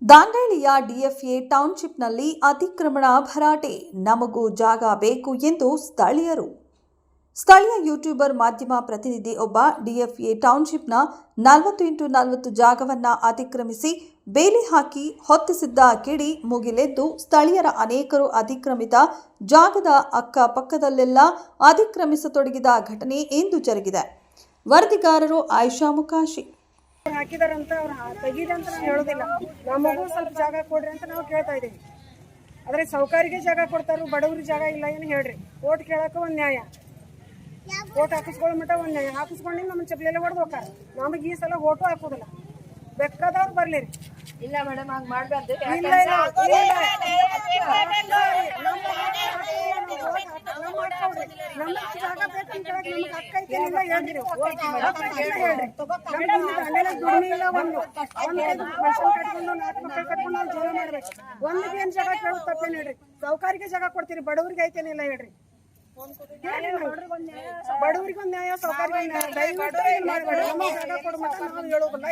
ದಾಂಡೇಲಿಯ ಡಿಎಫ್ಎ ಟೌನ್ಶಿಪ್ನಲ್ಲಿ ಅತಿಕ್ರಮಣ ಭರಾಟೆ, ನಮಗೂ ಜಾಗ ಬೇಕು ಎಂದು ಸ್ಥಳೀಯ ಯೂಟ್ಯೂಬರ್ ಮಾಧ್ಯಮ ಪ್ರತಿನಿಧಿ ಒಬ್ಬ ಡಿಎಫ್ಎ ಟೌನ್ಶಿಪ್ನ 40x40 ಜಾಗವನ್ನು ಅತಿಕ್ರಮಿಸಿ ಬೇಲಿ ಹಾಕಿ ಹೊತ್ತಿಸಿದ್ದ ಕಿಡಿ ಮುಗಿಲೆದ್ದು ಸ್ಥಳೀಯರ ಅನೇಕರು ಅತಿಕ್ರಮಿತ ಜಾಗದ ಅಕ್ಕಪಕ್ಕದಲ್ಲೆಲ್ಲ ಅತಿಕ್ರಮಿಸತೊಡಗಿದ ಘಟನೆ ಇಂದು ಜರುಗಿದೆ. ವರದಿಗಾರರು ಆಯಿಷಾ ಮುಕಾಶಿ. ಹಾಕಿದಾರಂತ ಅವ್ರು ತೆಗೀದಂತ ನಾವು ಹೇಳೋದಿಲ್ಲ. ನಮಗೂ ಸ್ವಲ್ಪ ಜಾಗ ಕೊಡ್ರಿ ಅಂತ ನಾವು ಕೇಳ್ತಾ ಇದ್ದೀವಿ. ಆದರೆ ಸೌಕರ್ಯಕ್ಕೆ ಜಾಗ ಕೊಡ್ತಾರೋ, ಬಡವ್ರಿಗೆ ಜಾಗ ಇಲ್ಲ ಏನು ಹೇಳ್ರಿ. ಓಟ್ ಕೇಳಕ್ಕೆ ಒಂದು ನ್ಯಾಯ, ಓಟ್ ಹಾಕಿಸ್ಕೊಳ್ಳೋ ಮಟ್ಟ ಒಂದು ನ್ಯಾಯ. ಹಾಕಿಸ್ಕೊಂಡು ನಮ್ಮ ಚಪ್ಪಲೆಲ್ಲ ಹೊಡೆದು ಹೋಗ್ತಾರೆ. ನಮಗೆ ಈ ಸಲ ಓಟು ಹಾಕೋದಿಲ್ಲ, ಬೇಕಾದವ್ರು ಬರ್ಲಿರಿ. ಇಲ್ಲ ಮೇಡಮ್, ಹಂಗೆ ಮಾಡಬಾರ್ದು. ಜಾಗ ಬೇಕು ಕೇಳಕ್ಕೆ ನಮ್ಗೆ ಅಕ್ಕ ಐತೆ ಇಲ್ಲ ಹೇಳ್ರಿ. ದುಡಿಮೆ ಇಲ್ಲ, ಒಂದು ಮನುಷ್ಯನ್ ಕಟ್ಕೊಂಡು 4 ಮಕ್ಕಳು ಕಟ್ಕೊಂಡು ನಾವು ಜೀವನ ಮಾಡ್ಬೇಕು. ಒಂದಿಗೆ ಏನ್ ಜಾಗ ಕೇಳೋದು ತಪ್ಪೇನು ಹೇಳ್ರಿ. ಸೌಕರ್ಯಕ್ಕೆ ಜಾಗ ಕೊಡ್ತೀರಿ, ಬಡವ್ರಿಗೆ ಐತೇನಿಲ್ಲ ಹೇಳ್ರಿ. ಬಡವ್ರಿಗೆ ಒಂದು ನ್ಯಾಯ, ಸೌಕರ್ಯ ನ್ಯಾಯ. ದಯವಿಟ್ಟು ಏನ್ ಮಾಡ್ಬೇಡಿ, ನಮಗೆ ಜಾಗ ಕೊಡ ಮಟ್ಟ ನಾವು ಹೇಳೋದಿಲ್ಲ.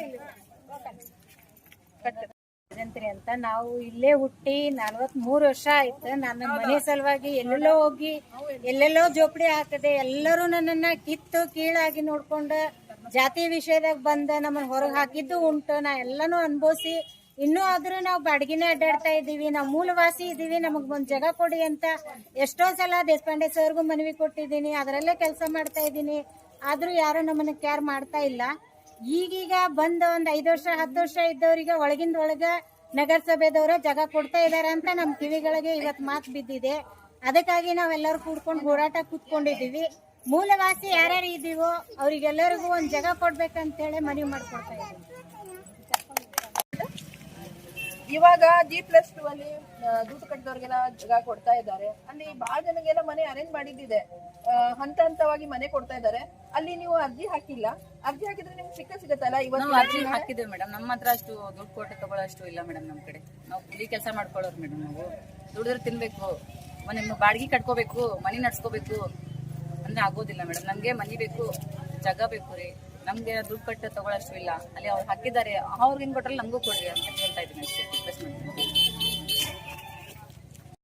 ಇಲ್ಲಿ ಅಂತ ನಾವು ಇಲ್ಲೇ ಹುಟ್ಟಿ 43 ವರ್ಷ ಆಯ್ತು. ನನ್ನ ಮನೆ ಸಲುವಾಗಿ ಎಲ್ಲೆಲ್ಲೋ ಹೋಗಿ ಎಲ್ಲೆಲ್ಲೋ ಜೋಪಡಿ ಹಾಕದೆ, ಎಲ್ಲರೂ ನನ್ನನ್ನ ಕಿತ್ತು ಕೀಳಾಗಿ ನೋಡ್ಕೊಂಡು ಜಾತಿ ವಿಷಯದಾಗ ಬಂದ ನಮ್ಮನ್ನ ಹೊರಗೆ ಹಾಕಿದ್ದು ಉಂಟು. ನಾ ಎಲ್ಲಾನು ಅನುಭವಿಸಿ ಇನ್ನೂ ಆದ್ರೂ ನಾವು ಬಾಡಿಗೆನೇ ಅಡ್ಡಾಡ್ತಾ ಇದ್ದೀವಿ. ನಾವು ಮೂಲವಾಸಿ ಇದ್ದೀವಿ, ನಮಗ್ ಒಂದ್ ಜಾಗ ಕೊಡಿ ಅಂತ ಎಷ್ಟೋ ಸಲ ದೇಶಪಾಂಡೆ ಸರ್ಗೂ ಮನವಿ ಕೊಟ್ಟಿದ್ದೀನಿ. ಅದರಲ್ಲೇ ಕೆಲಸ ಮಾಡ್ತಾ ಇದ್ದೀನಿ. ಆದ್ರೂ ಯಾರು ನಮ್ಮನ್ನ ಕೇರ್ ಮಾಡ್ತಾ ಇಲ್ಲ. ಈಗೀಗ ಬಂದ ಒಂದ್ 5 ವರ್ಷ 10 ವರ್ಷ ಇದ್ದವರಿಗೆ ಒಳಗಿಂದ ಒಳಗ ನಗರಸಭೆದವರ ಜಾಗ ಕೊಡ್ತಾ ಇದಾರೆ ಅಂತ ನಮ್ ಕಿವಿಗಳಿಗೆ ಇವತ್ತು ಮಾತು ಬಿದ್ದಿದೆ. ಅದಕ್ಕಾಗಿ ನಾವೆಲ್ಲರೂ ಕೂಡ್ಕೊಂಡು ಹೋರಾಟ ಕೂತ್ಕೊಂಡಿದೀವಿ. ಮೂಲವಾಸಿ ಯಾರ್ಯಾರು ಇದೀವೋ ಅವ್ರಿಗೆಲ್ಲರಿಗೂ ಒಂದ್ ಜಾಗ ಕೊಡ್ಬೇಕಂತ ಹೇಳಿ ಮನವಿ ಮಾಡ್ಕೊಡ್ತಾ ಇದ್ದೀವಿ. ಇವಾಗ G+2 ಅಲ್ಲಿ ದುಡ್ಡು ಕಟ್ಟಿದವ್ರಿಗೆಲ್ಲ ಜಾಗ ಕೊಡ್ತಾ ಇದ್ದಾರೆ. ಅಲ್ಲಿ ಬಹಳ ಜನಗೆಲ್ಲ ಮನೆ ಅರೇಂಜ್ ಮಾಡಿದ್ದಿದೆ. ಹಂತ ಹಂತವಾಗಿ ಮನೆ ಕೊಡ್ತಾ ಇದ್ದಾರೆ. ಅಲ್ಲಿ ನೀವು ಅರ್ಜಿ ಹಾಕಿಲ್ಲ. ಅರ್ಜಿ ಹಾಕಿದ್ರೆ ನಿಮ್ಗೆ ಸಿಗತ್ತಲ್ಲ. ಇವತ್ತು ಅರ್ಜಿ ಹಾಕಿದ್ದೇವೆ ಮೇಡಮ್. ನಮ್ಮ ಹತ್ರ ಅಷ್ಟು ದುಡ್ಡು ಕೊಟ್ಟು ತಗೊಳ್ಳೋಷ್ಟು ಇಲ್ಲ ಮೇಡಮ್. ನಮ್ ಕಡೆ ನಾವು ಇಲ್ಲಿ ಕೆಲಸ ಮಾಡ್ಕೊಳ್ಳೋರು ಮೇಡಮ್. ನಾವು ದುಡಿದ್ರೆ ತಿನ್ಬೇಕು, ಮನೆ ಬಾಡಿಗೆ ಕಟ್ಕೋಬೇಕು, ಮನೆ ನಡ್ಸ್ಕೋಬೇಕು ಅಂದ್ರೆ ಆಗೋದಿಲ್ಲ ಮೇಡಮ್. ನಮ್ಗೆ ಮನೆ ಬೇಕು, ಜಾಗ ಬೇಕು ರೀ. ನಮ್ಗೆ ದುಡ್ಡು ಕಟ್ಟು ತಗೊಳ್ಳೋಷ್ಟು ಇಲ್ಲ. ಅಲ್ಲಿ ಅವ್ರು ಹಾಕಿದ್ದಾರೆ, ಅವ್ರಿಗೆ ಕೊಟ್ರಲ್ಲಿ ನಮಗೂ ಕೊಡ್ರಿ ಅಂತ ಹೇಳ್ತಾ ಇದ್ದೀನಿ ಅಷ್ಟೇ. ರಿಕ್ವೆಸ್ಟ್ ಮಾಡ್ತೀನಿ.